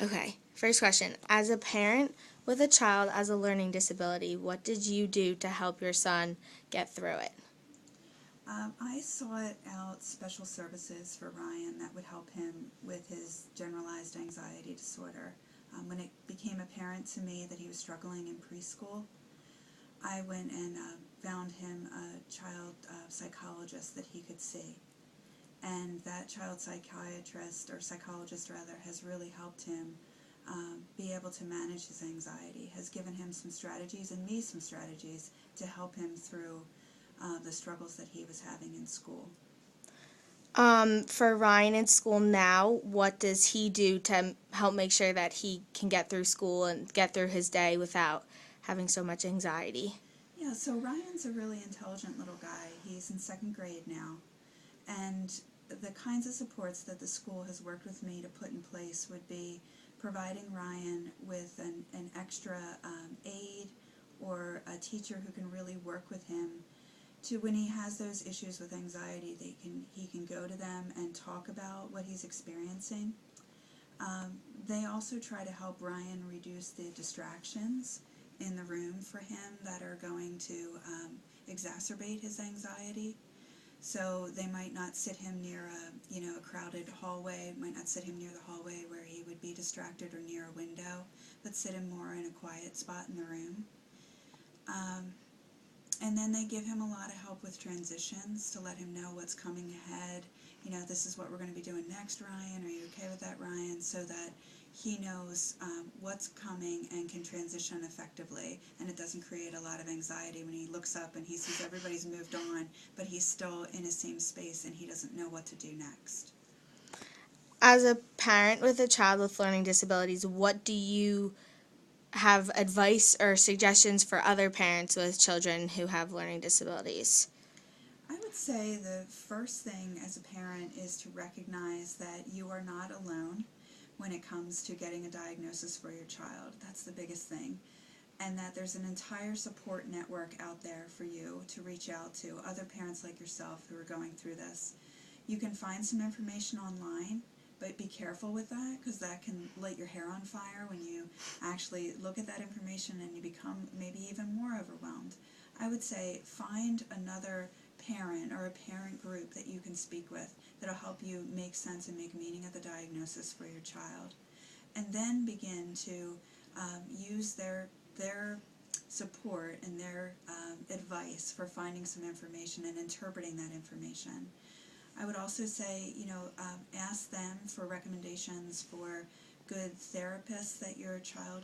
Okay, first question. As a parent with a child as a learning disability, what did you do to help your son get through it? I sought out special services for Ryan that would help him with his generalized anxiety disorder. When it became apparent to me that he was struggling in preschool, I went and found him a child psychologist that he could see. And that child psychiatrist, or psychologist rather, has really helped him be able to manage his anxiety, has given him some strategies and me some strategies to help him through the struggles that he was having in school. For Ryan in school now, what does he do to help make sure that he can get through school and get through his day without having so much anxiety? Yeah, so Ryan's a really intelligent little guy. He's in second grade now. And the kinds of supports that the school has worked with me to put in place would be providing Ryan with an extra aide or a teacher who can really work with him to, when he has those issues with anxiety, he can go to them and talk about what he's experiencing. They also try to help Ryan reduce the distractions in the room for him that are going to exacerbate his anxiety. So they might not sit him near a crowded hallway, might not sit him near the hallway where he would be distracted or near a window, but sit him more in a quiet spot in the room. Um, and then they give him a lot of help with transitions to let him know what's coming ahead. This is what we're going to be doing next, Ryan. Are you okay with that, Ryan? So that he knows what's coming and can transition effectively, and it doesn't create a lot of anxiety when he looks up and he sees everybody's moved on, but he's still in his same space and he doesn't know what to do next. As a parent with a child with learning disabilities, what do you have advice or suggestions for other parents with children who have learning disabilities? I would say the first thing as a parent is to recognize that you are not alone when it comes to getting a diagnosis for your child. That's the biggest thing. And that there's an entire support network out there for you to reach out to other parents like yourself who are going through this. You can find some information online, but be careful with that, because that can light your hair on fire when you actually look at that information and you become maybe even more overwhelmed. I would say find another parent or a parent group that you can speak with that'll help you make sense and make meaning of the diagnosis for your child. And then begin to use their support and their advice for finding some information and interpreting that information. I would also say, ask them for recommendations for good therapists that your child